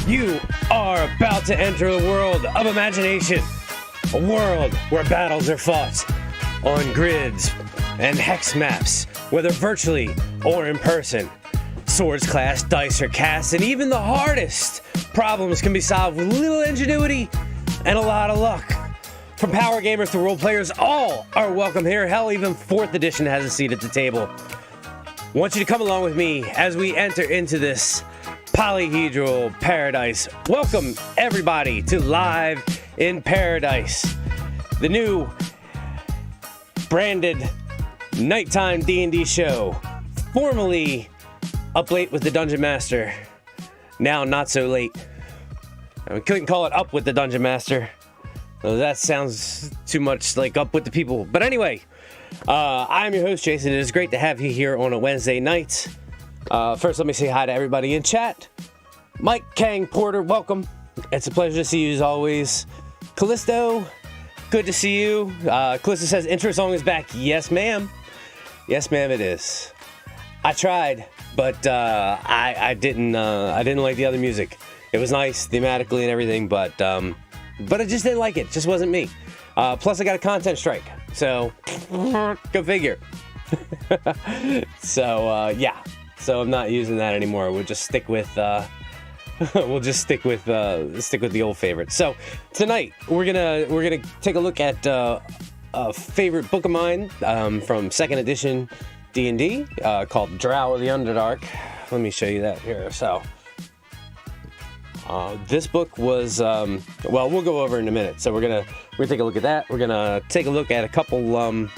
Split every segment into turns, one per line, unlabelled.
You are about to enter a world of imagination. A world where battles are fought on grids and hex maps, whether virtually or in person. Swords clash, dice are cast, and even the hardest problems can be solved with little ingenuity and a lot of luck. From power gamers to role players, all are welcome here. Hell, even 4th edition has a seat at the table. I want you to come along with me as we enter into this polyhedral paradise. Welcome everybody to Live in Paradise, the new branded nighttime D&D show, formerly Up Late with the Dungeon Master, now not so late. We couldn't call it Up with the Dungeon Master. That sounds too much like Up with the People. But anyway, I'm your host, Jason. It is great to have you here on a Wednesday night. First, let me say hi to everybody in chat. Mike, Kang, Porter, welcome. It's a pleasure to see you as always. Callisto, good to see you. Callisto says, intro song is back. Yes, ma'am. Yes, ma'am, it is. I tried, but I didn't like the other music. It was nice thematically and everything, but I just didn't like it. It just wasn't me. Plus, I got a content strike, so go figure. So yeah. So I'm not using that anymore. We'll just stick with the old favorite. So tonight we're gonna take a look at a favorite book of mine from 2nd edition D&D called Drow of the Underdark. Let me show you that here. So this book was well, we'll go over in a minute. So we're gonna take a look at that. We're gonna take a look at a couple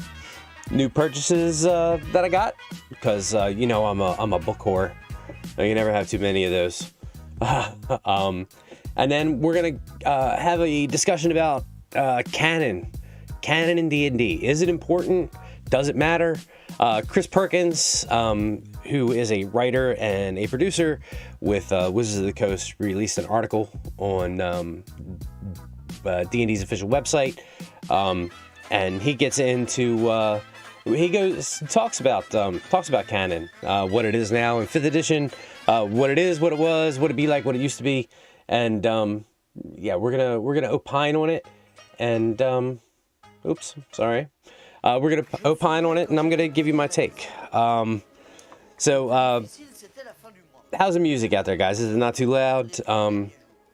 new purchases that I got, because you know I'm a book whore. You never have too many of those. And then we're gonna have a discussion about canon in D&D. Is it important? Does it matter? Chris Perkins, who is a writer and a producer with Wizards of the Coast, released an article on D&D's official website, and he gets into talks about canon, what it is now in 5th edition, what it is, what it was, what it'd be like, what it used to be, and yeah, we're gonna opine on it, and oops, sorry, we're gonna opine on it, and I'm gonna give you my take. So how's the music out there, guys? Is it not too loud?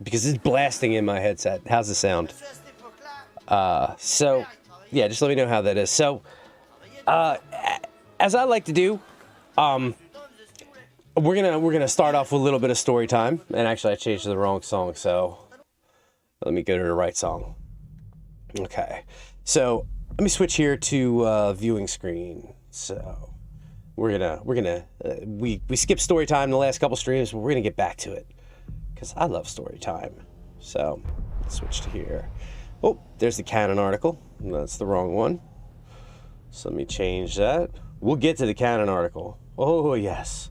Because it's blasting in my headset. How's the sound? So yeah, just let me know how that is. So as I like to do, we're gonna start off with a little bit of story time. And actually, I changed to the wrong song, so let me go to the right song. Okay, so let me switch here to viewing screen. So we skipped story time the last couple streams, but we're gonna get back to it because I love story time. So let's switch to here. Oh, there's the canon article. That's the wrong one. So let me change that. We'll get to the canon article. Oh, yes.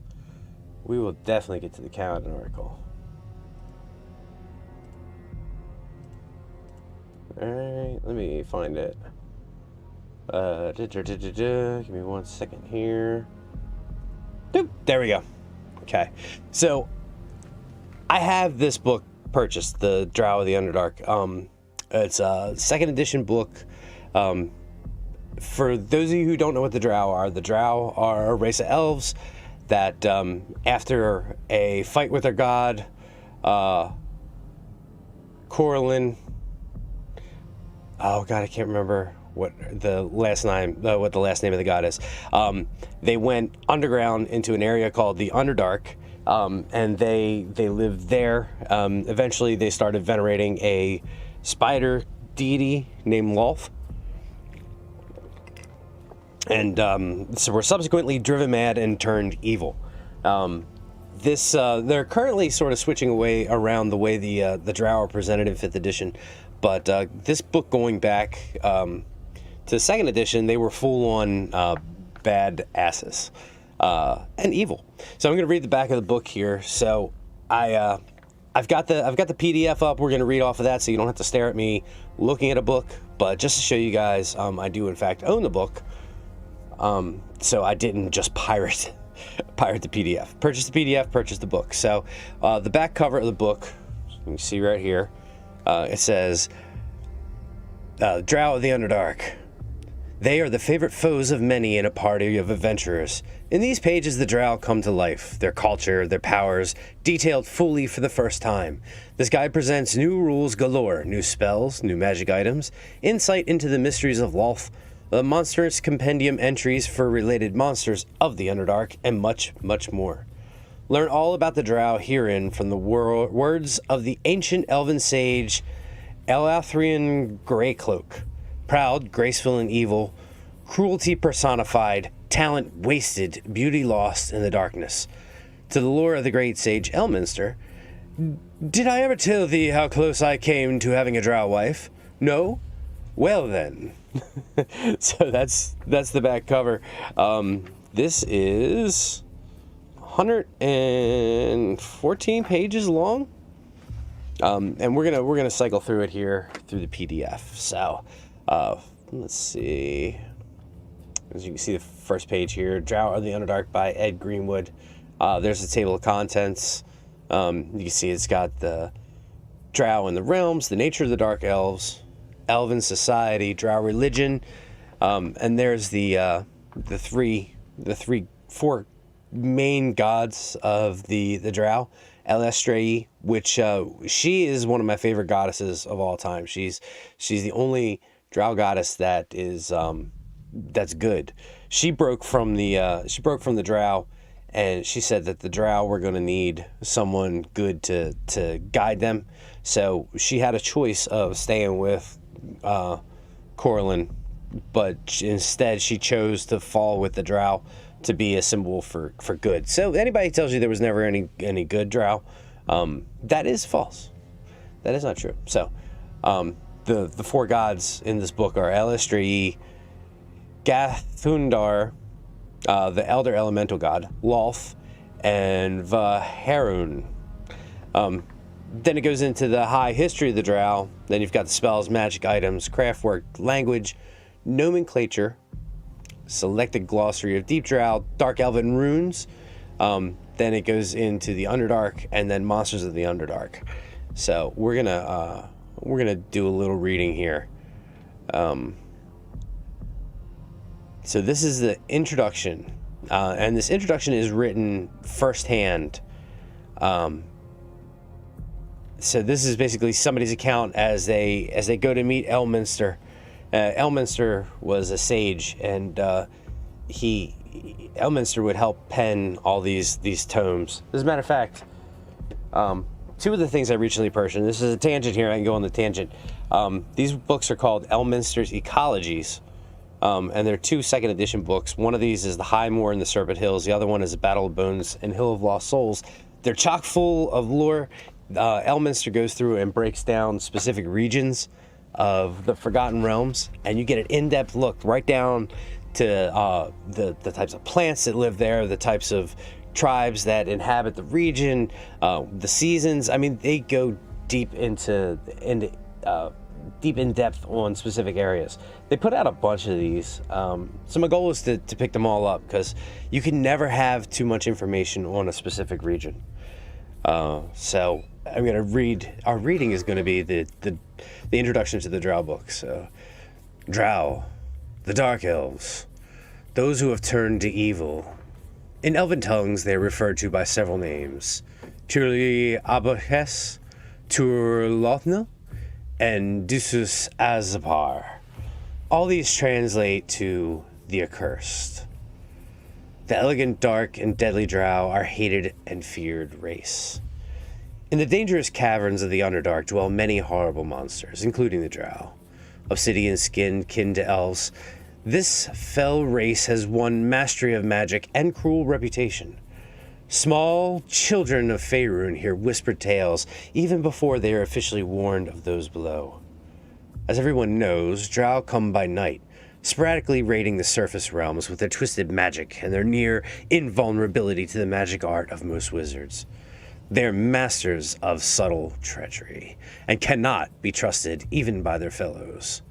We will definitely get to the canon article. Alright, let me find it. Give me 1 second here. Doop, there we go. Okay, so I have this book purchased, the Drow of the Underdark. It's a second edition book. For those of you who don't know what the Drow are a race of elves that, after a fight with their god, Corlin, oh god, I can't remember what the last name of the god is. They went underground into an area called the Underdark, and they lived there. Eventually, they started venerating a spider deity named Lolth, and so were subsequently driven mad and turned evil. They're currently sort of switching away around the way the Drow are presented in 5th edition, but this book going back to 2nd edition, they were full-on bad asses and evil. So I'm going to read the back of the book here. So I've got the PDF up. We're going to read off of that, so you don't have to stare at me looking at a book. But just to show you guys, I do in fact own the book. So I didn't just pirate the PDF. Purchase the PDF, purchase the book. So the back cover of the book, you can see right here, it says, Drow of the Underdark. They are the favorite foes of many in a party of adventurers. In these pages, the Drow come to life, their culture, their powers, detailed fully for the first time. This guide presents new rules galore, new spells, new magic items, insight into the mysteries of Lolth, the monstrous compendium entries for related monsters of the Underdark, and much, much more. Learn all about the Drow herein from the words of the ancient elven sage Elathrian Greycloak. Proud, graceful, and evil, cruelty personified, talent wasted, beauty lost in the darkness. To the lore of the great sage Elminster, did I ever tell thee how close I came to having a Drow wife? No? Well then. So that's the back cover. This is 114 pages long. And we're gonna cycle through it here through the PDF. So let's see. As you can see, the first page here, Drow of the Underdark by Ed Greenwood. There's the table of contents. You can see it's got the Drow and the realms, the nature of the Dark Elves, Elven society, Drow religion, and there's the four main gods of the Drow. Elestrae, which she is one of my favorite goddesses of all time. She's the only Drow goddess that is that's good. She broke from the Drow, and she said that the Drow were going to need someone good to guide them. So she had a choice of staying with Corlin, but instead she chose to fall with the Drow to be a symbol for good. So anybody tells you there was never any good Drow, that is false. That is not true. So the four gods in this book are Elestrae, Gathundar, the elder elemental god, Lolth, and Vaharun. Then it goes into the high history of the Drow. Then you've got the spells, magic items, craftwork, language, nomenclature, selected glossary of Deep Drow, Dark Elven runes. Then it goes into the Underdark, and then monsters of the Underdark. So we're gonna do a little reading here. So this is the introduction, and this introduction is written firsthand. So this is basically somebody's account as they go to meet Elminster. Elminster was a sage, and Elminster would help pen all these tomes. As a matter of fact, two of the things I recently purchased, and this is a tangent here, I can go on the tangent. These books are called Elminster's Ecologies, and they're two second edition books. One of these is The High Moor and the Serpent Hills. The other one is The Battle of Bones and Hill of Lost Souls. They're chock full of lore. Elminster goes through and breaks down specific regions of the Forgotten Realms, and you get an in-depth look right down to the types of plants that live there, the types of tribes that inhabit the region, the seasons. I mean, they go deep into deep in depth on specific areas. They put out a bunch of these, so my goal is to pick them all up, because you can never have too much information on a specific region. So I'm going to read, our reading is going to be the introduction to the Drow book. So, Drow, the Dark Elves, those who have turned to evil. In Elven tongues, they are referred to by several names: Turli Abaches, Turlothna, and Dusus Azapar. All these translate to the accursed. The elegant, dark, and deadly Drow are hated and feared race. In the dangerous caverns of the Underdark dwell many horrible monsters, including the Drow. Obsidian skin, kin to elves, this fell race has won mastery of magic and cruel reputation. Small children of Faerun hear whispered tales even before they are officially warned of those below. As everyone knows, Drow come by night, sporadically raiding the surface realms with their twisted magic and their near invulnerability to the magic art of most wizards. They're masters of subtle treachery, and cannot be trusted even by their fellows.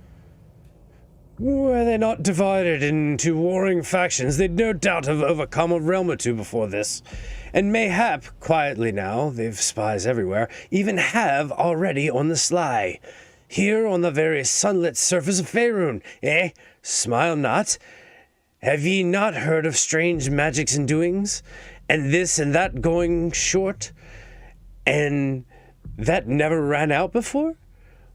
Were they not divided into warring factions, they'd no doubt have overcome a realm or two before this. And mayhap, quietly now, they've spies everywhere, even have already on the sly. Here on the very sunlit surface of Faerun, eh? Smile not. Have ye not heard of strange magics and doings? And this and that going short? And that never ran out before?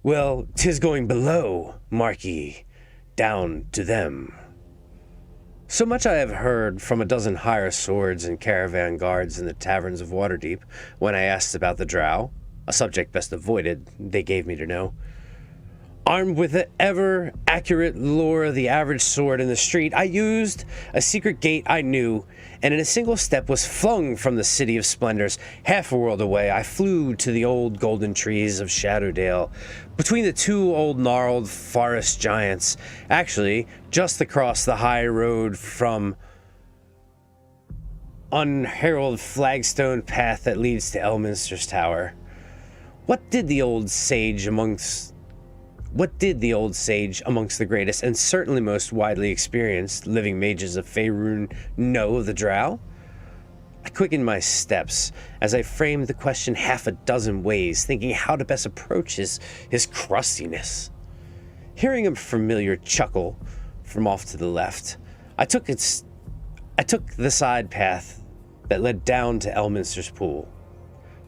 Well, 'tis going below, mark ye, down to them. So much I have heard from a dozen higher swords and caravan guards in the taverns of Waterdeep when I asked about the Drow, a subject best avoided, they gave me to know. Armed with the ever-accurate lore of the average sword in the street, I used a secret gate I knew, and in a single step was flung from the City of Splendors. Half a world away, I flew to the old golden trees of Shadowdale, between the two old gnarled forest giants, actually just across the high road from unheralded flagstone path that leads to Elminster's Tower. What did the old sage amongst the greatest and certainly most widely experienced living mages of Faerun know of the Drow? I quickened my steps as I framed the question half a dozen ways, thinking how to best approach his crustiness. Hearing a familiar chuckle from off to the left, I took the side path that led down to Elminster's pool.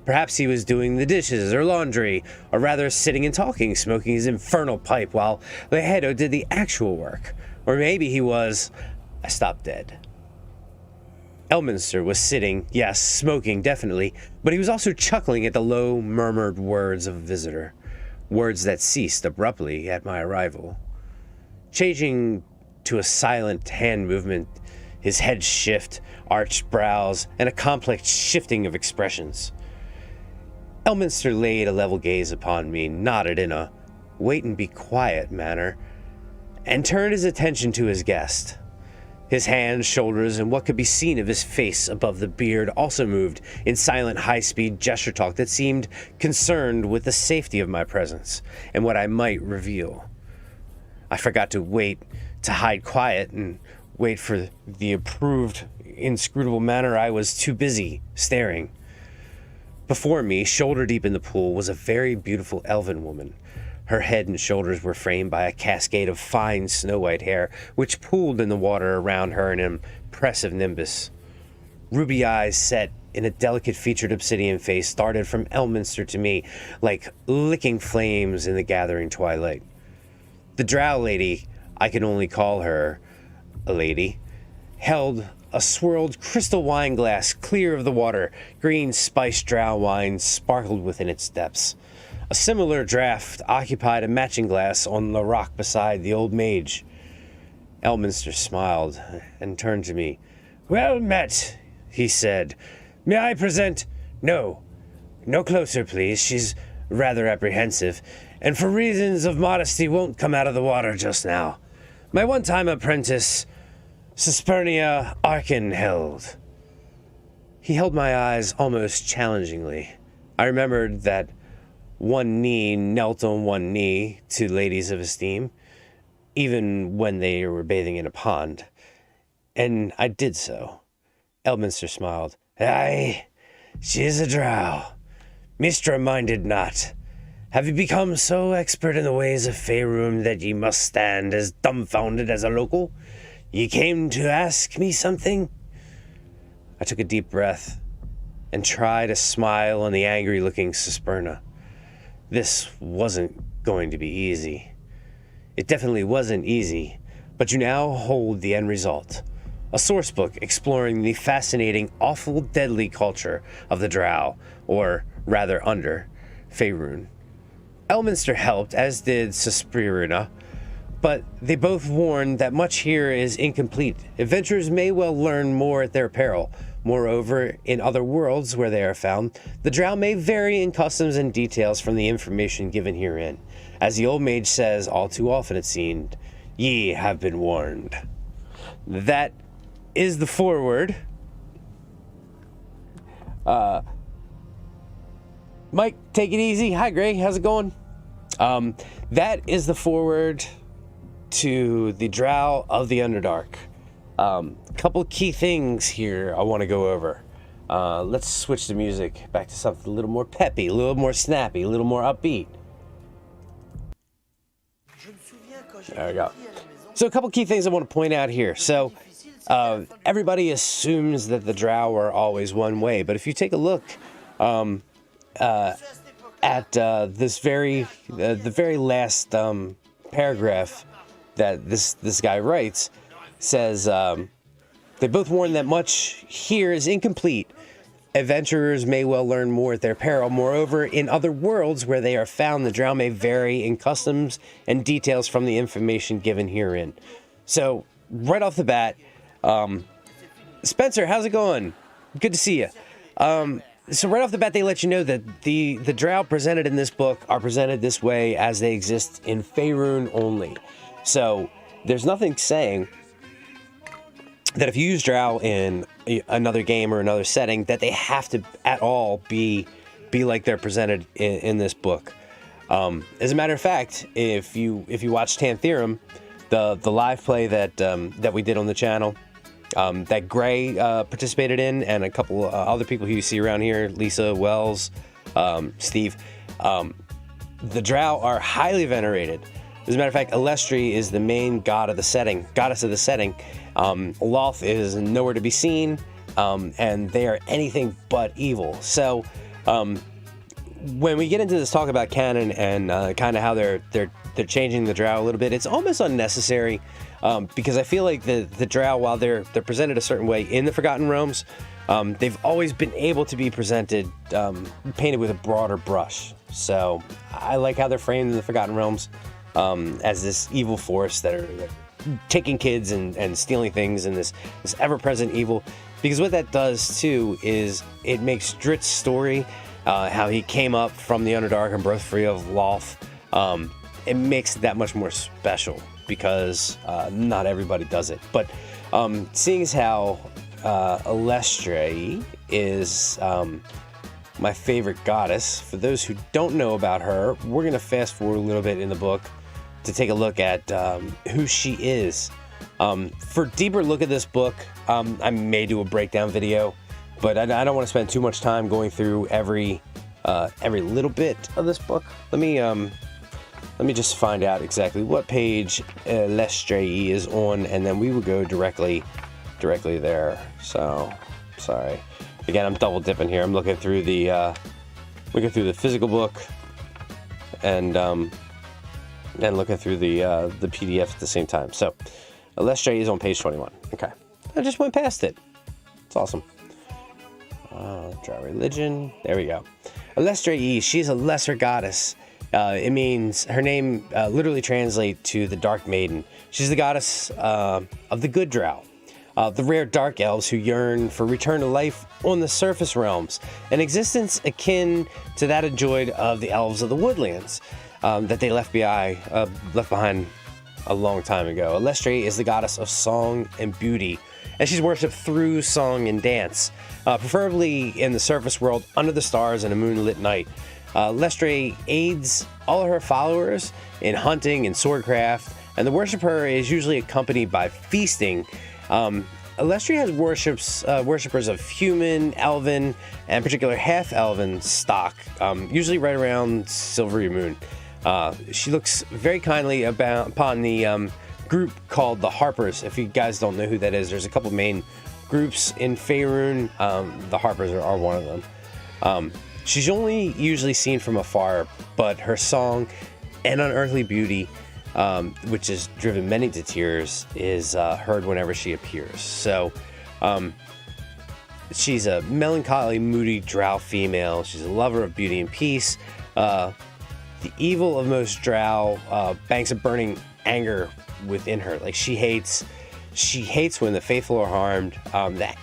Perhaps he was doing the dishes or laundry, or rather sitting and talking, smoking his infernal pipe while Lehedo did the actual work. Or maybe he was... I stopped dead. Elminster was sitting, yes, smoking, definitely, but he was also chuckling at the low, murmured words of a visitor. Words that ceased abruptly at my arrival. Changing to a silent hand movement, his head shift, arched brows, and a complex shifting of expressions. Elminster laid a level gaze upon me, nodded in a wait-and-be-quiet manner, and turned his attention to his guest. His hands, shoulders, and what could be seen of his face above the beard also moved in silent, high-speed gesture talk that seemed concerned with the safety of my presence and what I might reveal. I forgot to wait to hide quiet and wait for the approved, inscrutable manner. I was too busy staring. Before me, shoulder deep in the pool, was a very beautiful elven woman. Her head and shoulders were framed by a cascade of fine snow-white hair, which pooled in the water around her in an impressive nimbus. Ruby eyes set in a delicate-featured obsidian face started from Elminster to me, like licking flames in the gathering twilight. The Drow lady, I can only call her a lady, held a swirled crystal wine glass clear of the water. Green spiced Drow wine sparkled within its depths. A similar draught occupied a matching glass on the rock beside the old mage. Elminster smiled and turned to me. "Well met," he said. "May I present—" No closer, please. She's rather apprehensive, and for reasons of modesty won't come out of the water just now. My one-time apprentice, Sespernia Arkenheld." He held my eyes almost challengingly. I remembered that one knee, knelt on one knee to ladies of esteem, even when they were bathing in a pond. And I did so. Elminster smiled. Aye, she is a drow. Mistra minded not. Have you become so expert in the ways of Faerun that ye must stand as dumbfounded as a local? Ye came to ask me something? I took a deep breath and tried a smile on the angry-looking Susperna. This wasn't going to be easy. It definitely wasn't easy, but you now hold the end result. A sourcebook exploring the fascinating, awful, deadly culture of the Drow, or rather under Faerun. Elminster helped, as did Susperna, but they both warned that much here is incomplete. Adventurers may well learn more at their peril. Moreover, in other worlds where they are found, the Drow may vary in customs and details from the information given herein. As the old mage says all too often it seemed, ye have been warned. That is the foreword. Mike, take it easy. Hi, Greg. How's it going? That is the foreword to the Drow of the Underdark. Couple key things here I want to go over. Let's switch the music back to something a little more peppy, a little more snappy, a little more upbeat. There we go. So a couple key things I want to point out here. So everybody assumes that the Drow are always one way, but if you take a look at this the very last paragraph that this guy writes, says they both warn that much here is incomplete. Adventurers may well learn more at their peril. Moreover, in other worlds where they are found, the Drow may vary in customs and details from the information given herein. So, right off the bat, Spencer, how's it going? Good to see you. So right off the bat, they let you know that the Drow presented in this book are presented this way as they exist in Faerun only. So there's nothing saying that if you use Drow in another game or another setting, that they have to at all be like they're presented in this book. As a matter of fact, if you watch Tantherum, the live play that we did on the channel, that Gray participated in, and a couple other people who you see around here, Lisa, Wells, Steve, the Drow are highly venerated. As a matter of fact, Elestri is the main goddess of the setting. Loth is nowhere to be seen, and they are anything but evil. So when we get into this talk about canon and kind of how they're changing the Drow a little bit, it's almost unnecessary, because I feel like the Drow, while they're presented a certain way in the Forgotten Realms, they've always been able to be presented, painted with a broader brush. So I like how they're framed in the Forgotten Realms as this evil force that are taking kids and stealing things, and this ever-present evil. Because what that does too is it makes Dritt's story, how he came up from the Underdark and broke free of Loth, it makes it that much more special, because not everybody does it. But seeing as how Elestri is my favorite goddess, for those who don't know about her, we're going to fast forward a little bit in the book to take a look at who she is. For a deeper look at this book, I may do a breakdown video, but I don't want to spend too much time going through every little bit of this book. Let me just find out exactly what page Elestri is on, and then we will go directly there. So, sorry. Again, I'm double dipping here. I'm looking through the physical book, and looking through the PDF at the same time. So, Elestri is on page 21. Okay, I just went past it. It's awesome. Drow religion. There we go. Elestri, she's a lesser goddess. It means, her name literally translates to the Dark Maiden. She's the goddess of the good Drow, the rare dark elves who yearn for return to life on the surface realms, an existence akin to that enjoyed of the elves of the woodlands that they left behind a long time ago. Elestri is the goddess of song and beauty, and she's worshipped through song and dance, preferably in the surface world under the stars and a moonlit night. Lestre aids all of her followers in hunting and swordcraft, and the worshiper is usually accompanied by feasting. Lestre has worshippers of human, elven, and particular half-elven stock, usually right around Silvery Moon. She looks very kindly upon the group called the Harpers. If you guys don't know who that is, there's a couple main groups in Faerun. The Harpers are one of them. She's only usually seen from afar, but her song and unearthly beauty, which has driven many to tears, is heard whenever she appears. So she's a melancholy, moody drow female. She's a lover of beauty and peace. The evil of most drow banks a burning anger within her. Like she hates when the faithful are harmed. That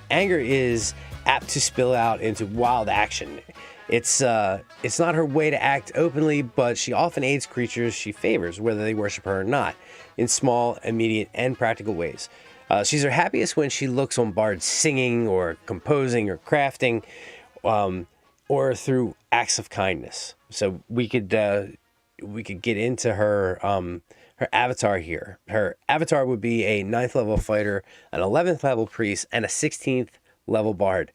anger is apt to spill out into wild action. It's not her way to act openly, but she often aids creatures she favors, whether they worship her or not, in small, immediate, and practical ways. She's her happiest when she looks on bards singing or composing or crafting, or through acts of kindness. So we could get into her her avatar here. Her avatar would be a 9th level fighter, an 11th level priest, and a 16th level bard.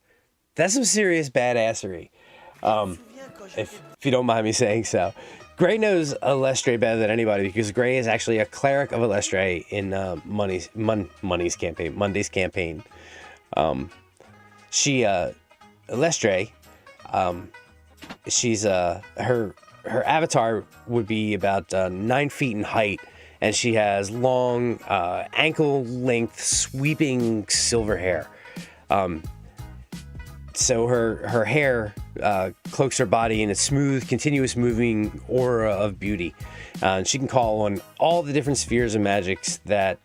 That's some serious badassery. If you don't mind me saying so. Gray knows Lestre better than anybody because Gray is actually a cleric of Lestre in Monday's campaign. Lestre, she's her avatar would be about 9 feet in height, and she has long ankle length sweeping silver hair. So her hair cloaks her body in a smooth, continuous moving aura of beauty. She can call on all the different spheres of magics that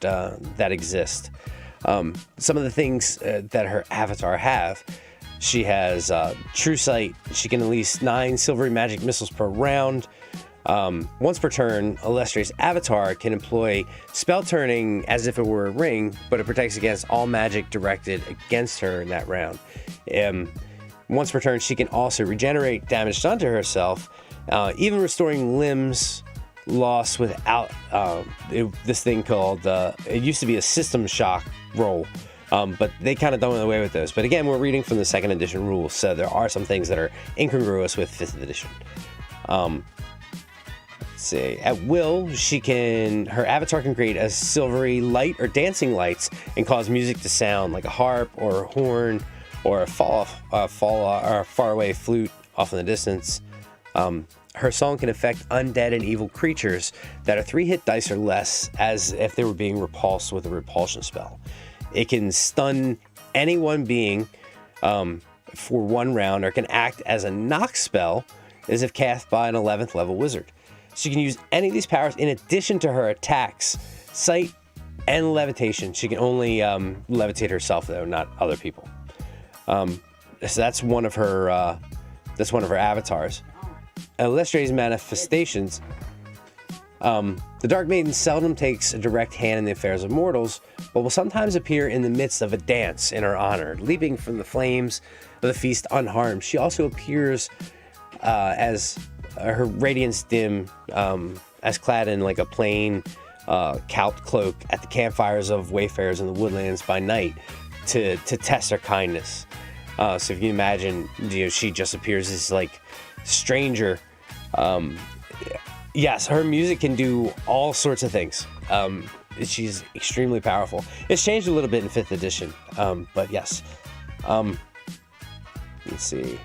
exist. Some of the things that her avatar have: she has true sight. She can release 9 silvery magic missiles per round. Once per turn, Lestre's avatar can employ spell turning as if it were a ring, but it protects against all magic directed against her in that round. Once per turn, she can also regenerate damage done to herself, even restoring limbs lost without this thing called, it used to be a system shock roll, but they kind of done away with those. But again, we're reading from the 2nd edition rules, so there are some things that are incongruous with 5th edition. See, at will, her avatar can create a silvery light or dancing lights and cause music to sound like a harp or a horn or a faraway flute off in the distance. Her song can affect undead and evil creatures that are 3 hit dice or less, as if they were being repulsed with a repulsion spell. It can stun any one being for 1 round, or can act as a knock spell as if cast by an 11th level wizard. She can use any of these powers in addition to her attacks, sight, and levitation. She can only levitate herself, though, not other people. So that's one of her avatars. Lestre's manifestations. The Dark Maiden seldom takes a direct hand in the affairs of mortals, but will sometimes appear in the midst of a dance in her honor, leaping from the flames of the feast unharmed. She also appears as her radiance dim, as clad in like a plain calped cloak at the campfires of wayfarers in the woodlands by night to test her kindness. So if you can imagine, she just appears as like stranger. Yes, her music can do all sorts of things. She's extremely powerful. It's changed a little bit in 5th edition, but yes. Let's see.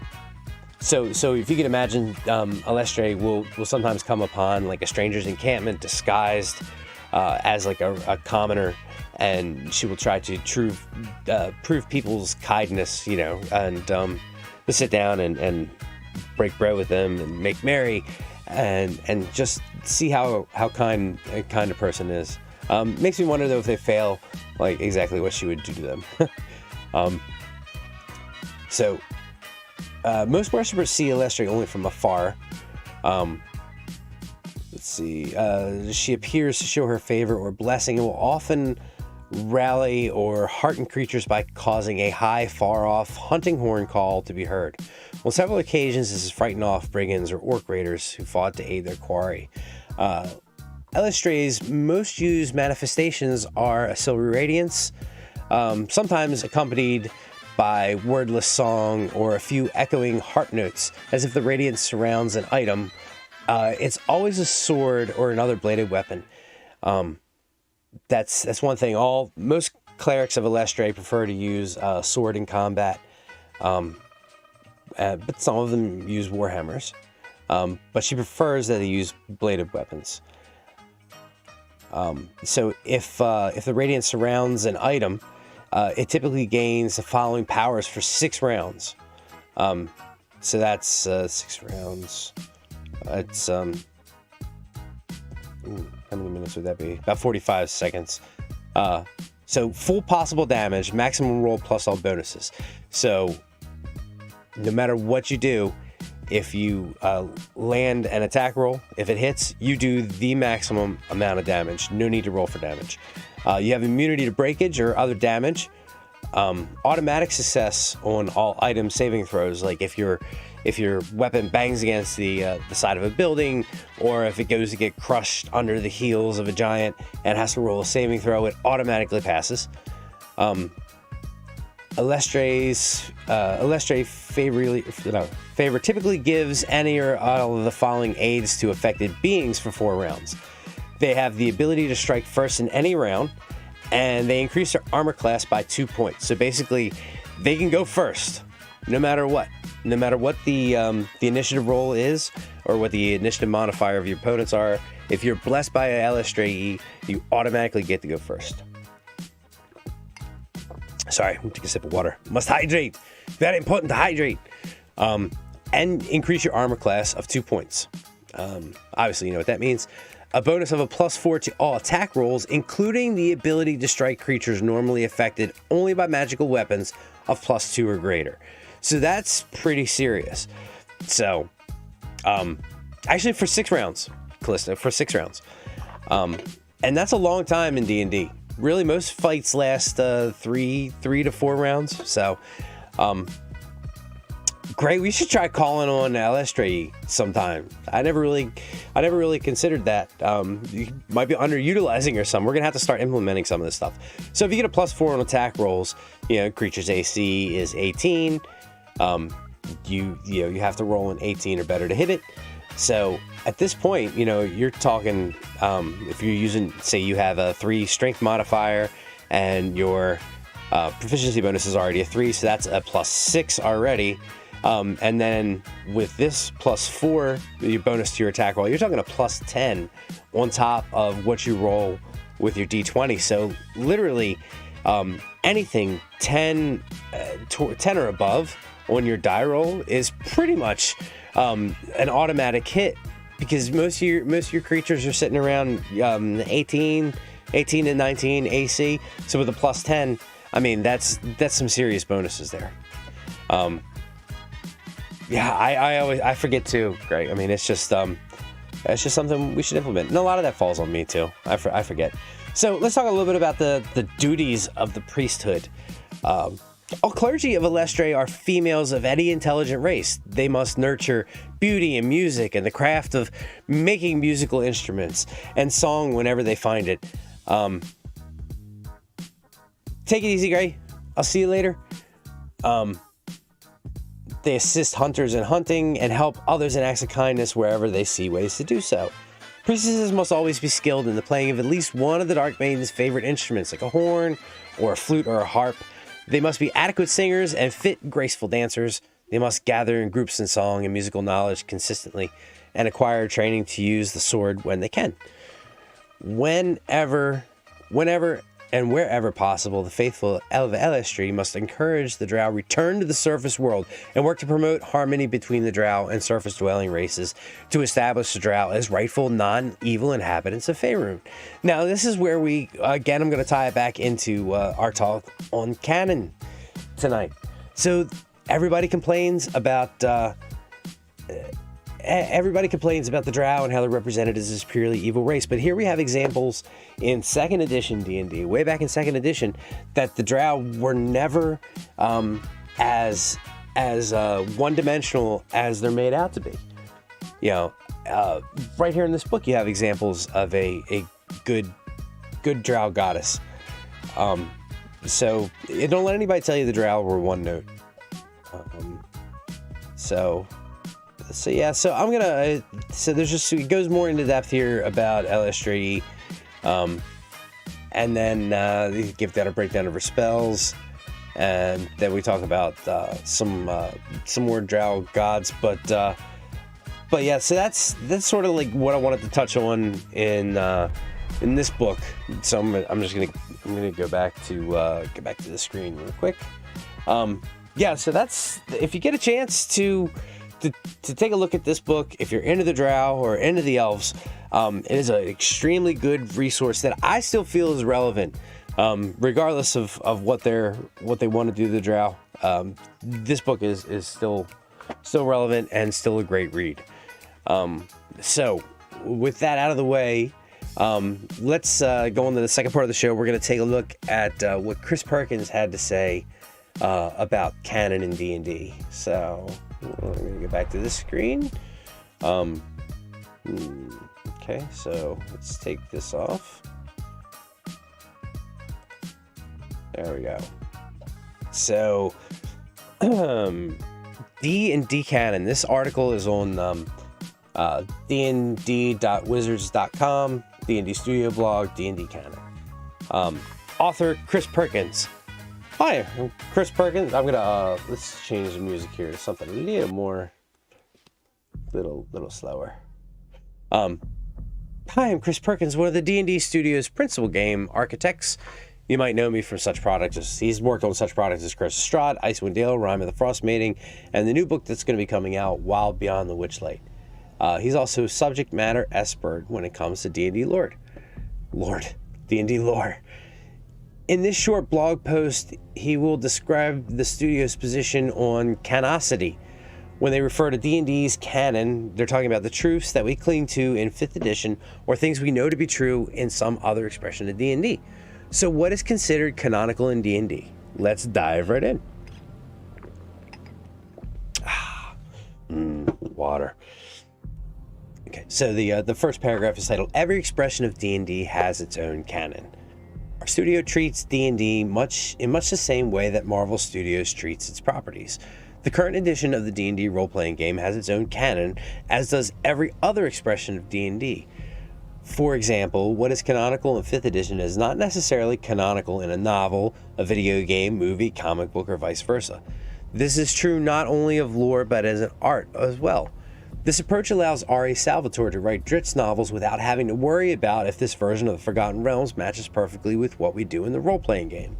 So if you can imagine, Lestre will sometimes come upon like a stranger's encampment disguised as like a commoner, and she will try to prove people's kindness, and to sit down and break bread with them and make merry, and just see how kind a person is. Makes me wonder though if they fail, like exactly what she would do to them. Most worshippers see Lestre only from afar. Let's see. She appears to show her favor or blessing and will often rally or hearten creatures by causing a high, far-off hunting horn call to be heard. On several occasions, this has frightened off brigands or orc raiders who fought to aid their quarry. Elistray's most used manifestations are a silvery radiance, sometimes accompanied by wordless song or a few echoing heart notes, as if the radiance surrounds an item. It's always a sword or another bladed weapon. That's one thing. Most clerics of Elestray prefer to use a sword in combat, but some of them use warhammers. But she prefers that they use bladed weapons. So if the radiance surrounds an item, it typically gains the following powers for 6 rounds. So that's 6 rounds. It's how many minutes would that be? About 45 seconds. So full possible damage, maximum roll plus all bonuses. So no matter what you do, if you land an attack roll, if it hits, you do the maximum amount of damage. No need to roll for damage. You have immunity to breakage or other damage. Automatic success on all item saving throws, like if your weapon bangs against the side of a building, or if it goes to get crushed under the heels of a giant and has to roll a saving throw, it automatically passes. Elestray favor typically gives any or all of the following aids to affected beings for 4 rounds. They have the ability to strike first in any round, and they increase their armor class by 2 points. So basically, they can go first, no matter what. No matter what the initiative roll is, or what the initiative modifier of your opponents are, if you're blessed by a Elestray, you automatically get to go first. Sorry, I'm gonna take a sip of water. Must hydrate. Very important to hydrate. And increase your armor class of 2 points. Obviously, you know what that means. A bonus of a +4 to all attack rolls, including the ability to strike creatures normally affected only by magical weapons of +2 or greater. So that's pretty serious. So, actually for 6 rounds, Callista, for 6 rounds. And that's a long time in D&D. Really, most fights last 3 to 4 rounds. So, great. We should try calling on Elestray sometime. I never really considered that. You might be underutilizing or something. We're gonna have to start implementing some of this stuff. So if you get a +4 on attack rolls, creature's AC is 18. You have to roll an 18 or better to hit it. So at this point, you're talking, if you're using, say you have a 3 strength modifier and your proficiency bonus is already a 3, so that's a +6 already. And then with this +4, your bonus to your attack roll, you're talking a +10 on top of what you roll with your D20. So literally, anything 10 or above on your die roll is pretty much an automatic hit, because most of your creatures are sitting around 18 to 19 AC. So with a +10, I mean that's some serious bonuses there. Yeah, I forget too, Greg. I mean, it's just something we should implement, and a lot of that falls on me too. I forget. So let's talk a little bit about the duties of the priesthood. All clergy of Elestray are females of any intelligent race. They must nurture beauty and music and the craft of making musical instruments and song whenever they find it. Take it easy, Gray. I'll see you later. They assist hunters in hunting and help others in acts of kindness wherever they see ways to do so. Priestesses must always be skilled in the playing of at least one of the Dark Maiden's favorite instruments, like a horn or a flute or a harp. They must be adequate singers and fit, graceful dancers. They must gather in groups in song and musical knowledge consistently and acquire training to use the sword when they can. Whenever and wherever possible, the faithful of Elestray must encourage the Drow return to the surface world and work to promote harmony between the Drow and surface-dwelling races to establish the Drow as rightful, non-evil inhabitants of Faerun. Now, this is where we, again, I'm going to tie it back into our talk on canon tonight. So, everybody complains about the Drow and how they're represented as this purely evil race. But here we have examples in 2nd edition D&D, way back in 2nd edition, that the Drow were never as as one-dimensional as they're made out to be. You know, right here in this book, you have examples of a good Drow goddess. So don't let anybody tell you the Drow were one note. So yeah. So I'm gonna. So there's just, it goes more into depth here about Elistrati, and then they give that a breakdown of her spells, and then we talk about some more Drow gods, but yeah. So that's sort of like what I wanted to touch on in this book. So I'm gonna go back to the screen real quick. Yeah, so that's, if you get a chance to take a look at this book, if you're into the Drow or into the elves, it is an extremely good resource that I still feel is relevant, regardless of what they want to do to the Drow. This book is still relevant and still a great read. So with that out of the way, let's go on to the second part of the show. We're going to take a look at what Chris Perkins had to say about canon in D&D. So we're going to go back to this screen. Okay, so let's take this off. There we go. So D&D canon. This article is on dnd.wizards.com, D&D Studio blog, D&D canon. Author Chris Perkins. Hi, I'm Chris Perkins. I'm gonna let's change the music here to something a little more, little slower. Hi, I'm Chris Perkins, one of the D&D Studio's principal game architects. You might know me from such products as, he's worked on such products as Curse of Strahd, Icewind Dale, Rime of the Frost Mating, and the new book that's going to be coming out, Wild Beyond the Witchlight. He's also subject matter expert when it comes to D&D D&D lore. In this short blog post, he will describe the studio's position on canosity. When they refer to D&D's canon, they're talking about the truths that we cling to in 5th edition or things we know to be true in some other expression of D&D. So what is considered canonical in D&D? Let's dive right in. Water. Okay, so the first paragraph is titled, Every expression of D&D has its own canon. Our studio treats D&D in much the same way that Marvel Studios treats its properties. The current edition of the D&D role-playing game has its own canon, as does every other expression of D&D. For example, what is canonical in 5th edition is not necessarily canonical in a novel, a video game, movie, comic book, or vice versa. This is true not only of lore, but as an art as well. This approach allows R.A. Salvatore to write Drizzt novels without having to worry about if this version of the Forgotten Realms matches perfectly with what we do in the role-playing game.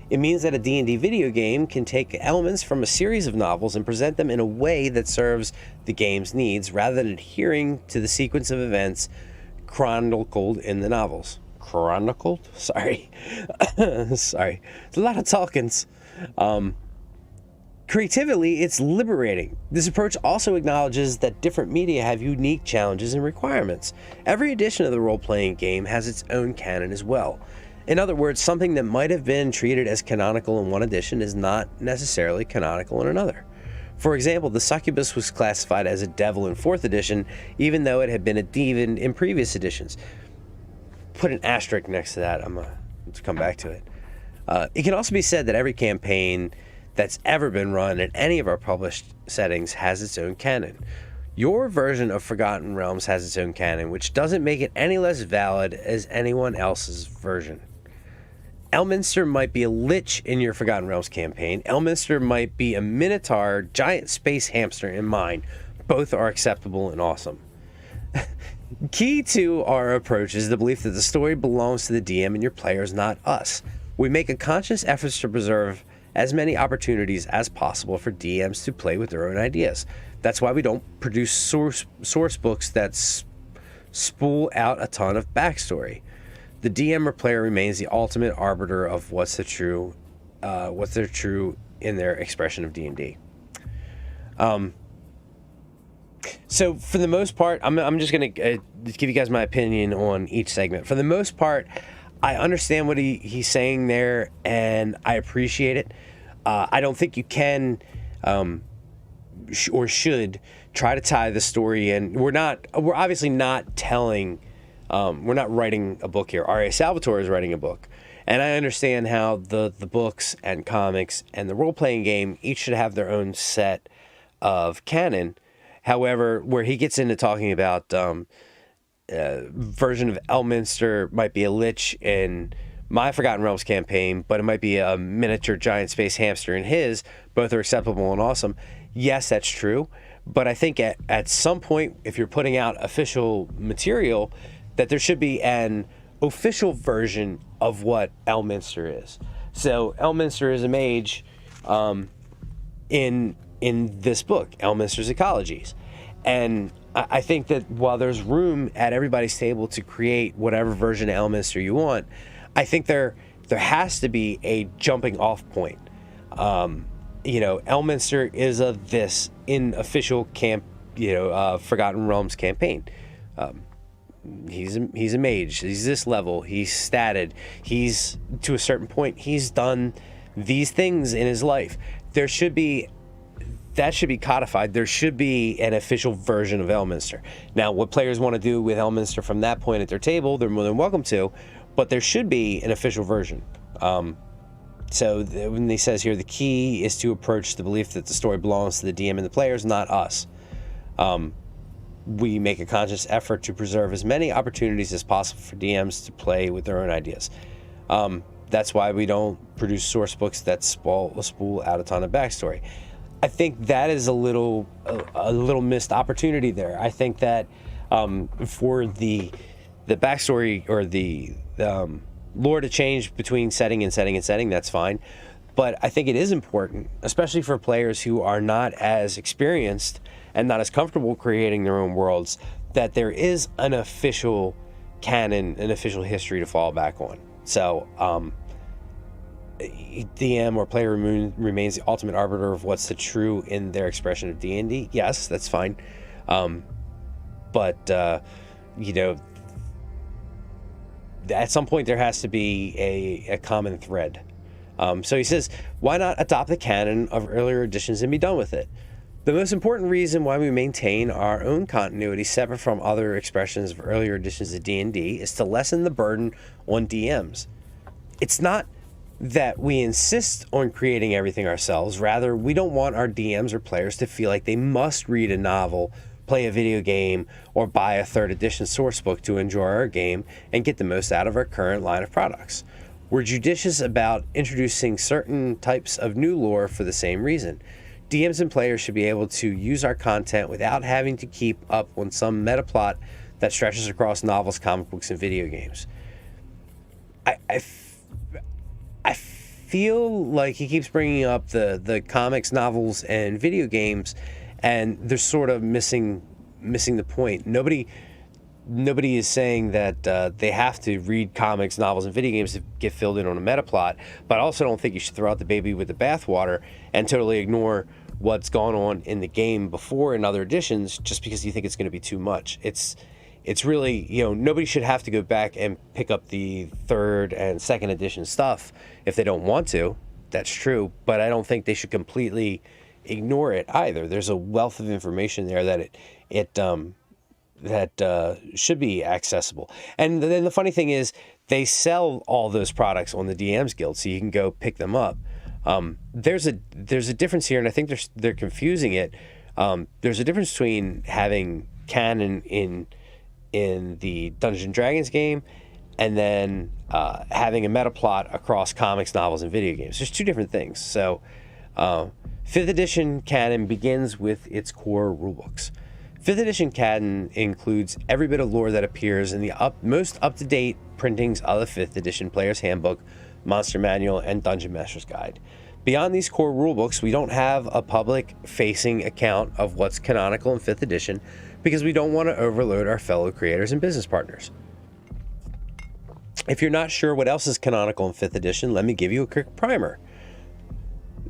It means that a D&D video game can take elements from a series of novels and present them in a way that serves the game's needs, rather than adhering to the sequence of events chronicled in the novels. Chronicled? Sorry. Sorry. It's a lot of talkings. Creatively, it's liberating. This approach also acknowledges that different media have unique challenges and requirements. Every edition of the role-playing game has its own canon as well. In other words, something that might have been treated as canonical in one edition is not necessarily canonical in another. For example, the succubus was classified as a devil in 4th edition, even though it had been a demon in previous editions. Put an asterisk next to that. I'm going to come back to it. It can also be said that every campaign that's ever been run in any of our published settings has its own canon. Your version of Forgotten Realms has its own canon, which doesn't make it any less valid as anyone else's version. Elminster might be a lich in your Forgotten Realms campaign. Elminster might be a minotaur, giant space hamster in mine. Both are acceptable and awesome. Key to our approach is the belief that the story belongs to the DM and your players, not us. We make a conscious effort to preserve as many opportunities as possible for DMs to play with their own ideas. That's why we don't produce source books that spool out a ton of backstory. The DM or player remains the ultimate arbiter of what's true in their expression of D&D. So for the most part, I'm just going to give you guys my opinion on each segment. For the most part, I understand what he's saying there, and I appreciate it. I don't think you can or should try to tie the story in. We're obviously not telling, we're not writing a book here. R.A. Salvatore is writing a book. And I understand how the books and comics and the role-playing game each should have their own set of canon. However, where he gets into talking about version of Elminster might be a lich in my Forgotten Realms campaign, but it might be a miniature giant space hamster in his. Both are acceptable and awesome. Yes, that's true. But I think at some point, if you're putting out official material, that there should be an official version of what Elminster is. So Elminster is a mage in this book, Elminster's Ecologies. And I think that while there's room at everybody's table to create whatever version of Elminster you want, I think there has to be a jumping off point. Elminster is a this in official Forgotten Realms campaign. He's a mage. He's this level. He's statted. He's to a certain point. He's done these things in his life. That should be codified. There should be an official version of Elminster. Now, what players want to do with Elminster from that point at their table, they're more than welcome to, but there should be an official version. So when he says here, the key is to approach the belief that the story belongs to the DM and the players, not us. We make a conscious effort to preserve as many opportunities as possible for DMs to play with their own ideas. That's why we don't produce source books that spool out a ton of backstory. I think that is a little missed opportunity there. I think that for the backstory or the lore to change between setting and setting and setting, that's fine. But I think it is important, especially for players who are not as experienced and not as comfortable creating their own worlds, that there is an official canon, an official history to fall back on. So DM or player remains the ultimate arbiter of what's the true in their expression of D&D. Yes, that's fine. But at some point there has to be a common thread. So he says, why not adopt the canon of earlier editions and be done with it? The most important reason why we maintain our own continuity separate from other expressions of earlier editions of D&D is to lessen the burden on DMs. It's not that we insist on creating everything ourselves. Rather, we don't want our DMs or players to feel like they must read a novel, play a video game, or buy a 3rd edition source book to enjoy our game and get the most out of our current line of products. We're judicious about introducing certain types of new lore for the same reason. DMs and players should be able to use our content without having to keep up on some meta plot that stretches across novels, comic books, and video games. I feel like he keeps bringing up the comics, novels, and video games, and they're sort of missing the point. Nobody is saying that they have to read comics, novels, and video games to get filled in on a meta plot, but I also don't think you should throw out the baby with the bathwater and totally ignore what's gone on in the game before in other editions just because you think it's going to be too much. It's really, nobody should have to go back and pick up the 3rd and 2nd edition stuff if they don't want to. That's true, but I don't think they should completely ignore it either. There's a wealth of information there that that should be accessible. And then the funny thing is they sell all those products on the DMs Guild, so you can go pick them up. There's a difference here, and I think they're confusing it. There's a difference between having canon in the Dungeons & Dragons game and then having a meta plot across comics, novels, and video games. There's two different things. So 5th edition canon begins with its core rulebooks. 5th edition canon includes every bit of lore that appears in the most up-to-date printings of the 5th edition Player's Handbook, Monster Manual, and Dungeon Master's Guide. Beyond these core rulebooks, we don't have a public-facing account of what's canonical in 5th edition because we don't want to overload our fellow creators and business partners. If you're not sure what else is canonical in 5th edition, let me give you a quick primer.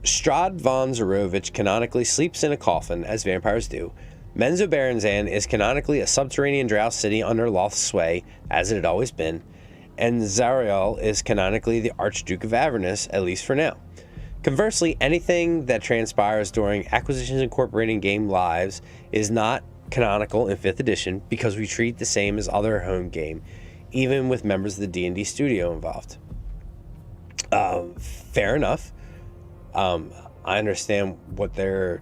Strahd von Zarovich canonically sleeps in a coffin, as vampires do. Menzoberranzan is canonically a subterranean drow city under Loth's sway, as it had always been, and Zariel is canonically the Archduke of Avernus, at least for now. Conversely, anything that transpires during Acquisitions Incorporating game lives is not canonical in 5th edition because we treat the same as other home game, even with members of the D&D studio involved. Fair enough. I understand what they're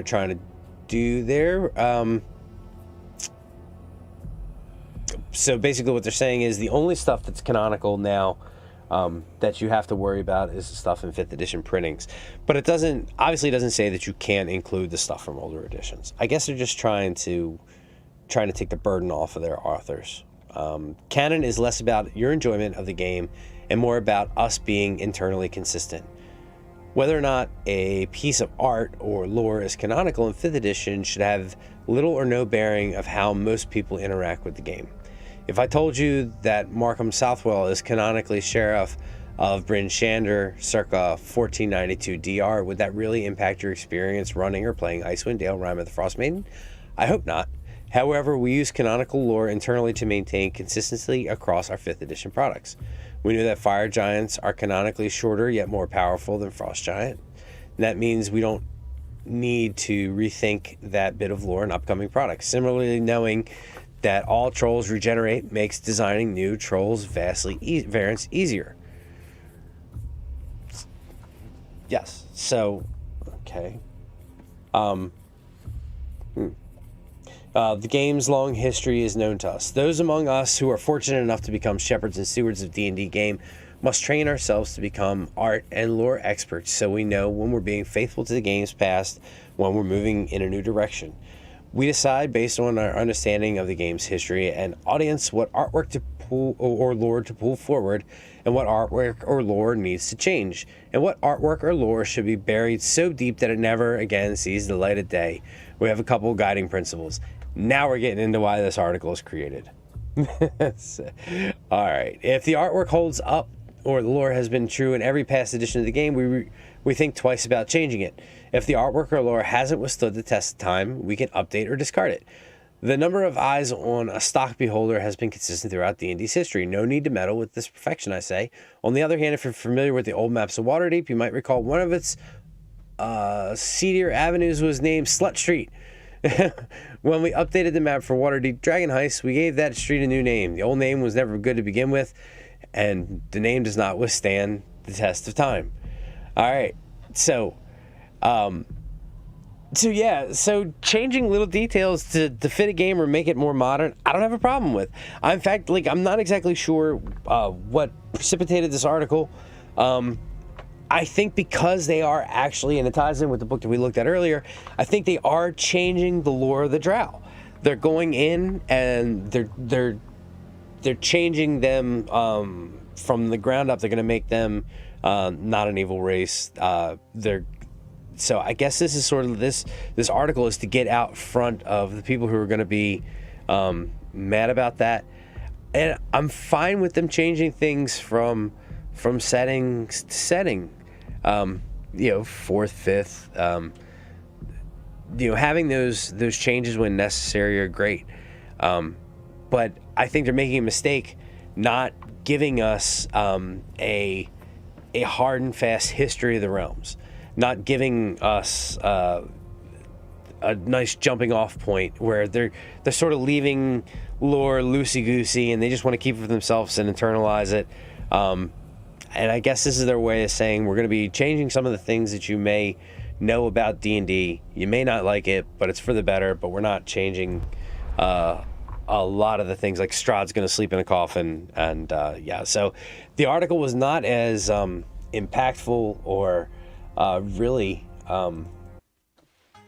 trying to do there. So basically what they're saying is the only stuff that's canonical now that you have to worry about is the stuff in 5th edition printings. But it obviously doesn't say that you can't include the stuff from older editions. I guess they're just trying to take the burden off of their authors. Canon is less about your enjoyment of the game and more about us being internally consistent. Whether or not a piece of art or lore is canonical in 5th edition should have little or no bearing of how most people interact with the game. If I told you that Markham Southwell is canonically Sheriff of Bryn Shander circa 1492 DR, would that really impact your experience running or playing Icewind Dale Rime of the Frost Maiden? I hope not. However, we use canonical lore internally to maintain consistency across our 5th edition products. We know that fire giants are canonically shorter yet more powerful than frost giant. And that means we don't need to rethink that bit of lore in upcoming products. Similarly, knowing that all trolls regenerate makes designing new trolls variants easier. Yes. So, okay. The game's long history is known to us. Those among us who are fortunate enough to become shepherds and stewards of D&D game must train ourselves to become art and lore experts so we know when we're being faithful to the game's past, when we're moving in a new direction. We decide based on our understanding of the game's history and audience what artwork to pull or lore to pull forward and what artwork or lore needs to change and what artwork or lore should be buried so deep that it never again sees the light of day. We have a couple guiding principles. Now we're getting into why this article is created. All right. If the artwork holds up or the lore has been true in every past edition of the game, we think twice about changing it. If the artwork or lore hasn't withstood the test of time, we can update or discard it. The number of eyes on a stock beholder has been consistent throughout D&D's history. No need to meddle with this perfection, I say. On the other hand, if you're familiar with the old maps of Waterdeep, you might recall one of its seedier avenues was named Slut Street. When we updated the map for Waterdeep Dragon Heist, we gave that street a new name. The old name was never good to begin with, and the name does not withstand the test of time. All right, so changing little details to fit a game or make it more modern, I don't have a problem with. In fact, I'm not exactly sure what precipitated this article. I think because they are actually, and it ties in with the book that we looked at earlier, I think they are changing the lore of the Drow. They're going in and they're changing them from the ground up. They're going to make them not an evil race. So I guess this is sort of this article is to get out front of the people who are going to be mad about that. And I'm fine with them changing things from setting to setting. 4th, 5th, having those changes when necessary are great. But I think they're making a mistake not giving us a hard and fast history of the realms, not giving us a nice jumping off point where they're sort of leaving lore loosey-goosey and they just want to keep it for themselves and internalize it. And I guess this is their way of saying we're going to be changing some of the things that you may know about D&D. You may not like it, but it's for the better. But we're not changing a lot of the things, like Strahd's going to sleep in a coffin. And so the article was not as impactful or really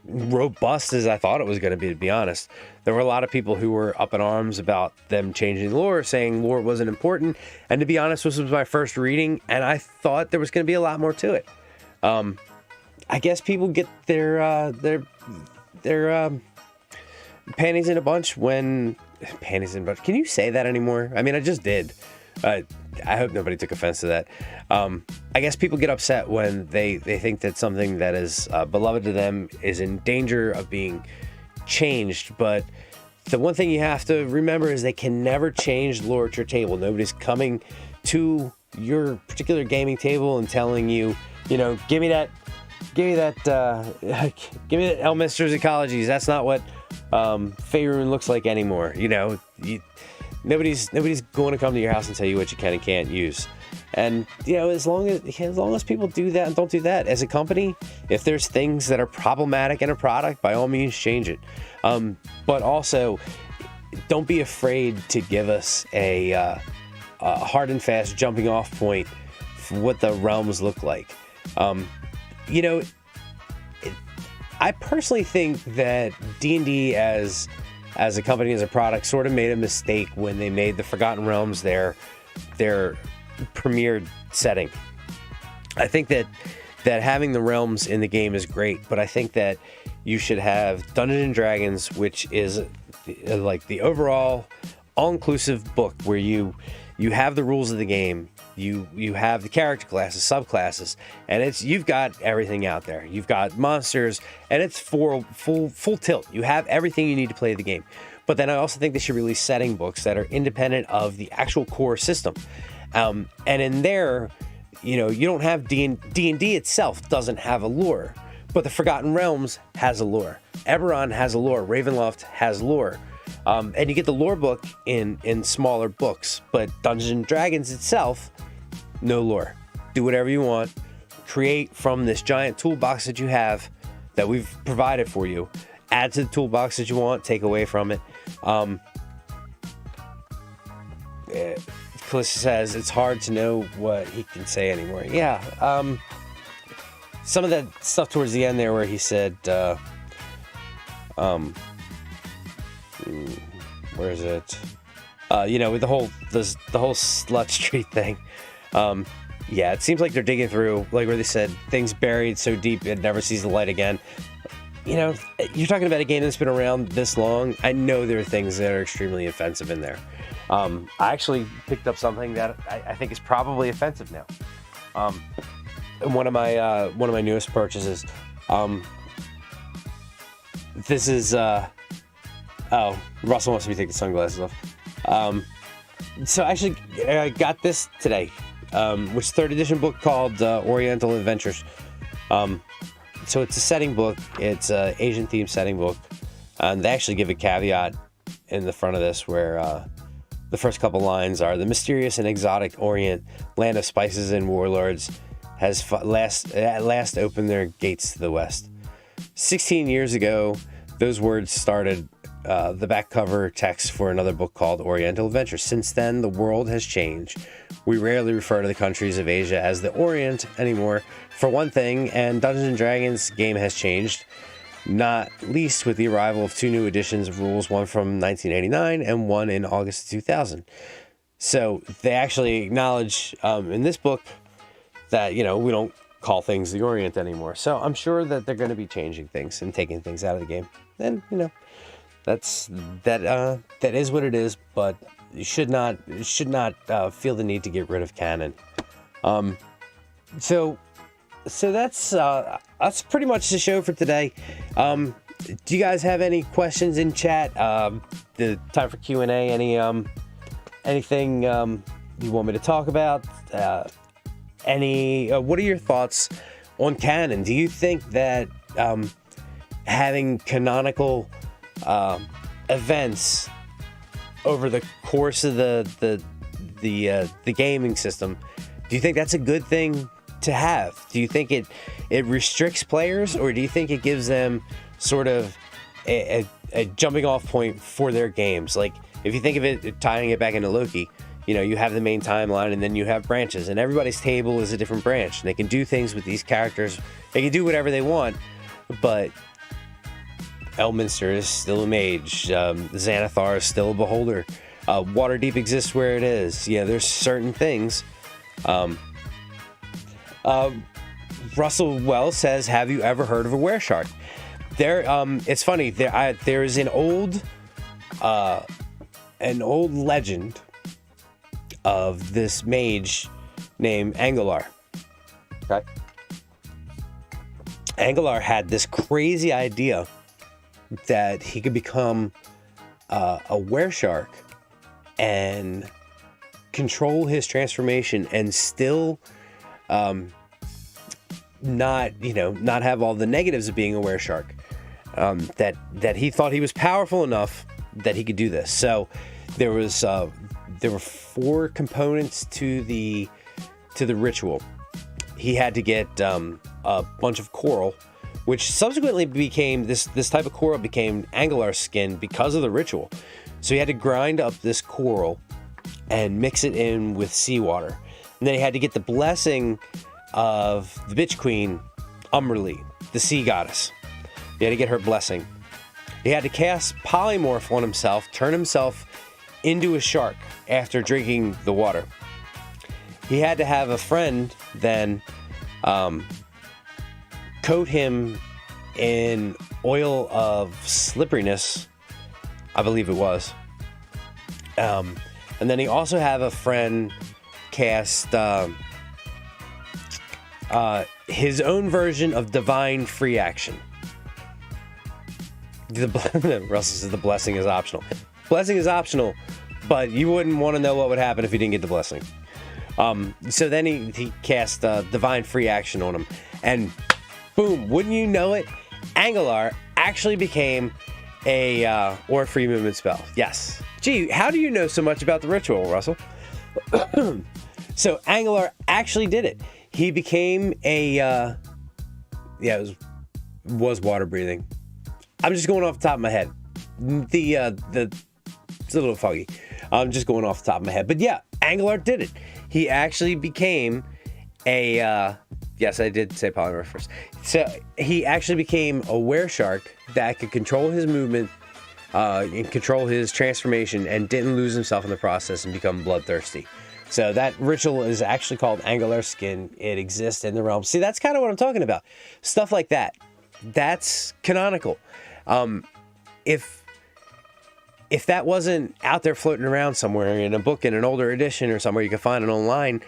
robust as I thought it was going to be honest. There were a lot of people who were up in arms about them changing lore, saying lore wasn't important. And to be honest, this was my first reading, and I thought there was going to be a lot more to it. I guess people get their panties in a bunch when... Panties in a bunch. Can you say that anymore? I mean, I just did. I hope nobody took offense to that. I guess people get upset when they think that something that is beloved to them is in danger of being changed. But the one thing you have to remember is they can never change lore at your table. Nobody's coming to your particular gaming table and telling you, give me that Elminster's Ecologies. That's not what Faerun looks like anymore. Nobody's going to come to your house and tell you what you can and can't use. And as long as people do that and don't do that as a company, if there's things that are problematic in a product, by all means change it. But also, don't be afraid to give us a hard and fast jumping off point for what the realms look like. I personally think that D&D as a company, as a product, sort of made a mistake when they made the Forgotten Realms their premier setting. I think that having the realms in the game is great, but I think that you should have Dungeons and Dragons, which is like the overall all-inclusive book where you have the rules of the game, you have the character classes, subclasses, and you've got everything out there. You've got monsters, and it's full tilt. You have everything you need to play the game. But then I also think they should release setting books that are independent of the actual core system. And in there, you don't have D&D itself doesn't have a lore, but the Forgotten Realms has a lore. Eberron has a lore. Ravenloft has lore. And you get the lore book in smaller books, but Dungeons and Dragons itself, no lore. Do whatever you want. Create from this giant toolbox that you have that we've provided for you. Add to the toolbox that you want. Take away from it. Calista says it's hard to know what he can say anymore. Yeah. Some of that stuff towards the end there where he said, where is it? With the whole Slut Street thing. Yeah, it seems like they're digging through, like where they said things buried so deep it never sees the light again. You're talking about a game that's been around this long. I know there are things that are extremely offensive in there. I actually picked up something that I think is probably offensive now. One of my newest purchases. This is Russell wants me to take the sunglasses off. So actually, I got this today, which is a 3rd edition book called Oriental Adventures. So it's a setting book. It's an Asian themed setting book. And they actually give a caveat in the front of this where the first couple lines are, the mysterious and exotic Orient, land of spices and warlords, has at last opened their gates to the west. 16 years ago, those words started the back cover text for another book called Oriental Adventures. Since then, the world has changed. We rarely refer to the countries of Asia as the Orient anymore, for one thing, and Dungeons & Dragons game has changed, not least with the arrival of 2 new editions of rules, one from 1989 and one in August 2000. So they actually acknowledge in this book that, we don't call things the Orient anymore. So I'm sure that they're going to be changing things and taking things out of the game. And, that is what it is, but you should not feel the need to get rid of canon. So that's pretty much the show for today. Do you guys have any questions in chat? The time for Q&A. Anything you want me to talk about? What are your thoughts on canon? Do you think that having canonical events over the course of the gaming system, do you think that's a good thing to have? Do you think it restricts players, or do you think it gives them sort of a jumping off point for their games? Like, if you think of it, tying it back into Loki, you have the main timeline and then you have branches, and everybody's table is a different branch, and they can do things with these characters. They can do whatever they want, but Elminster is still a mage. Xanathar is still a beholder. Waterdeep exists where it is. There's certain things. Russell Wells says, have you ever heard of a wereshark? It's funny. There is an old legend of this mage named Angalar. Okay. Angalar had this crazy idea that he could become a wereshark and control his transformation and still not have all the negatives of being a wereshark. That he thought he was powerful enough that he could do this. So there were 4 components to the ritual. He had to get a bunch of coral, which subsequently became this type of coral became Angular skin because of the ritual. So he had to grind up this coral and mix it in with seawater. And then he had to get the blessing of the bitch queen, Umberly, the sea goddess. He had to get her blessing. He had to cast polymorph on himself, turn himself into a shark after drinking the water. He had to have a friend then coat him in oil of slipperiness, I believe it was. And then he also had a friend cast his own version of divine free action. Russell says the blessing is optional. Blessing is optional, but you wouldn't want to know what would happen if you didn't get the blessing. So then he cast divine free action on him, and boom, wouldn't you know it, Angular actually became a or free movement spell. Yes. Gee, how do you know so much about the ritual, Russell? So Angular actually did it. He became a it was water breathing. I'm just going off the top of my head. It's a little foggy. I'm just going off the top of my head. But yeah, Angular did it. He actually became a yes, I did say polymorph first. So he actually became a wereshark that could control his movement and control his transformation and didn't lose himself in the process and become bloodthirsty. So that ritual is actually called Angular Skin. It exists in the realm. See, that's kind of what I'm talking about. Stuff like that. That's canonical. If that wasn't out there floating around somewhere in a book in an older edition or somewhere you can find it online,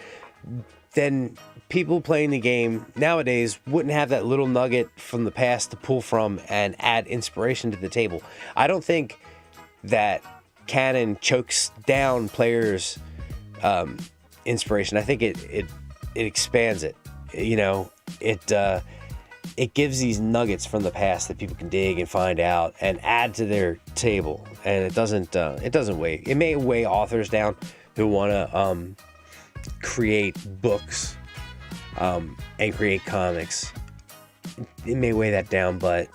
then people playing the game nowadays wouldn't have that little nugget from the past to pull from and add inspiration to the table. I don't think that canon chokes down players' inspiration. I think it expands it. You know, it gives these nuggets from the past that people can dig and find out and add to their table. And it doesn't weigh. It may weigh authors down who want to create books and create comics. It may weigh that down, but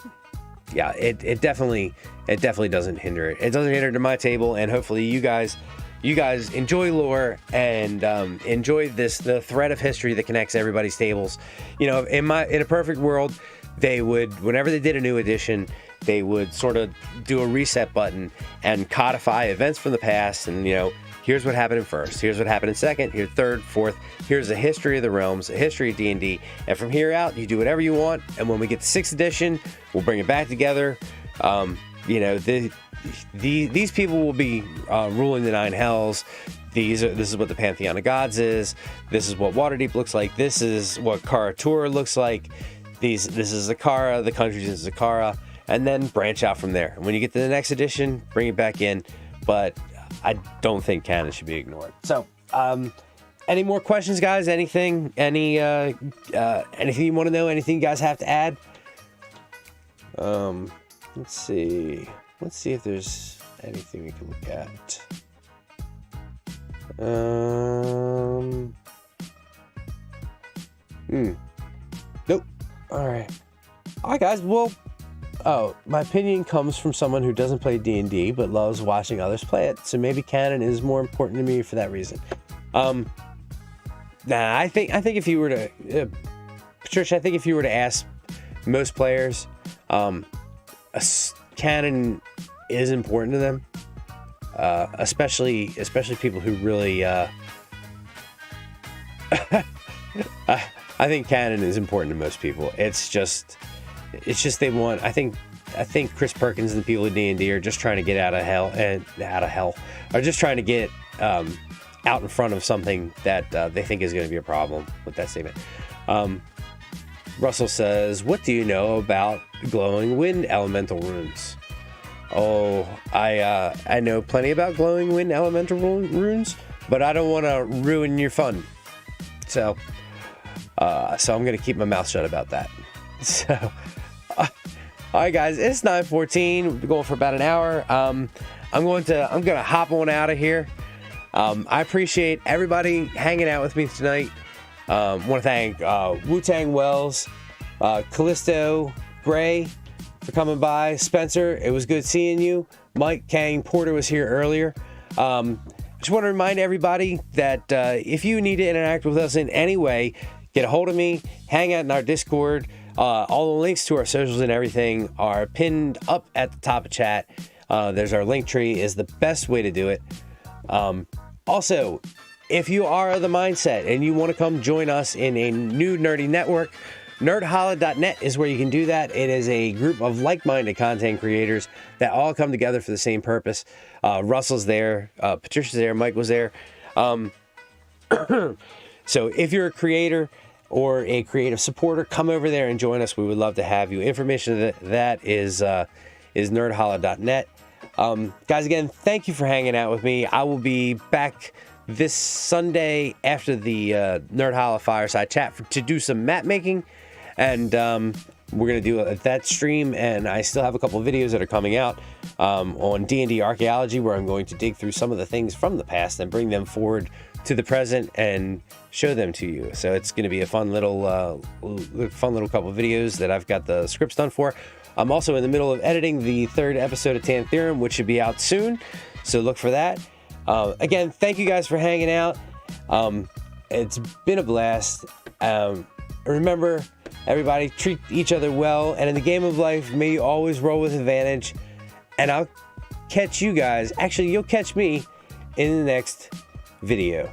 yeah, it definitely doesn't hinder it. It doesn't hinder to my table, and hopefully you guys enjoy lore and enjoy the thread of history that connects everybody's tables. You know, in a perfect world, they would, whenever they did a new edition, they would sort of do a reset button and codify events from the past. And, you know, here's what happened in first, here's what happened in second, here's third, fourth, here's the history of the realms, the history of D&D. And from here out, you do whatever you want. And when we get to 6th edition, we'll bring it back together. You know, these people will be ruling the 9 hells. This is what the Pantheon of Gods is. This is what Waterdeep looks like. This is what Kara-Tur looks like. This is Zakara, the countries in Zakara, and then branch out from there. And when you get to the next edition, bring it back in. But I don't think canon should be ignored. So, any more questions, guys? Anything you want to know? Anything you guys have to add? Let's see if there's anything we can look at. Nope. All right, guys. Well, my opinion comes from someone who doesn't play D&D but loves watching others play it. So maybe canon is more important to me for that reason. I think if you were to, Patricia, I think if you were to ask most players, canon is important to them, especially people who really. I think canon is important to most people. It's just they want. I think Chris Perkins and the people at D&D are just trying to get out of hell, are just trying to get out in front of something that they think is going to be a problem with that statement. Russell says, "What do you know about glowing wind elemental runes?" Oh, I know plenty about glowing wind elemental runes, but I don't want to ruin your fun. So, So I'm gonna keep my mouth shut about that. So, all right, guys, it's 9:14. We're going for about an hour. I'm gonna hop on out of here. I appreciate everybody hanging out with me tonight. Want to thank Wu-Tang Wells, Callisto, Gray for coming by. Spencer, it was good seeing you. Mike, Kang, Porter was here earlier. Just want to remind everybody that if you need to interact with us in any way, get a hold of me, hang out in our Discord. All the links to our socials and everything are pinned up at the top of chat. There's our link tree is the best way to do it. Also, if you are of the mindset and you want to come join us in a new nerdy network, nerdholla.net is where you can do that. It is a group of like-minded content creators that all come together for the same purpose. Russell's there, Patricia's there, Mike was there. So if you're a creator or a creative supporter, come over there and join us. We would love to have you. Information that is nerdholla.net. Guys, again, thank you for hanging out with me. I will be back this Sunday after the Nerd Holla Fireside Chat to do some map making. And we're going to do that stream. And I still have a couple of videos that are coming out on D&D Archaeology, where I'm going to dig through some of the things from the past and bring them forward to the present and show them to you. So it's going to be a fun little couple of videos that I've got the scripts done for. I'm also in the middle of editing the third episode of Tan Theorem, which should be out soon. So look for that. Again, thank you guys for hanging out. It's been a blast. Remember, everybody, treat each other well. And in the game of life, may you always roll with advantage. And I'll catch you guys. Actually, you'll catch me in the next video.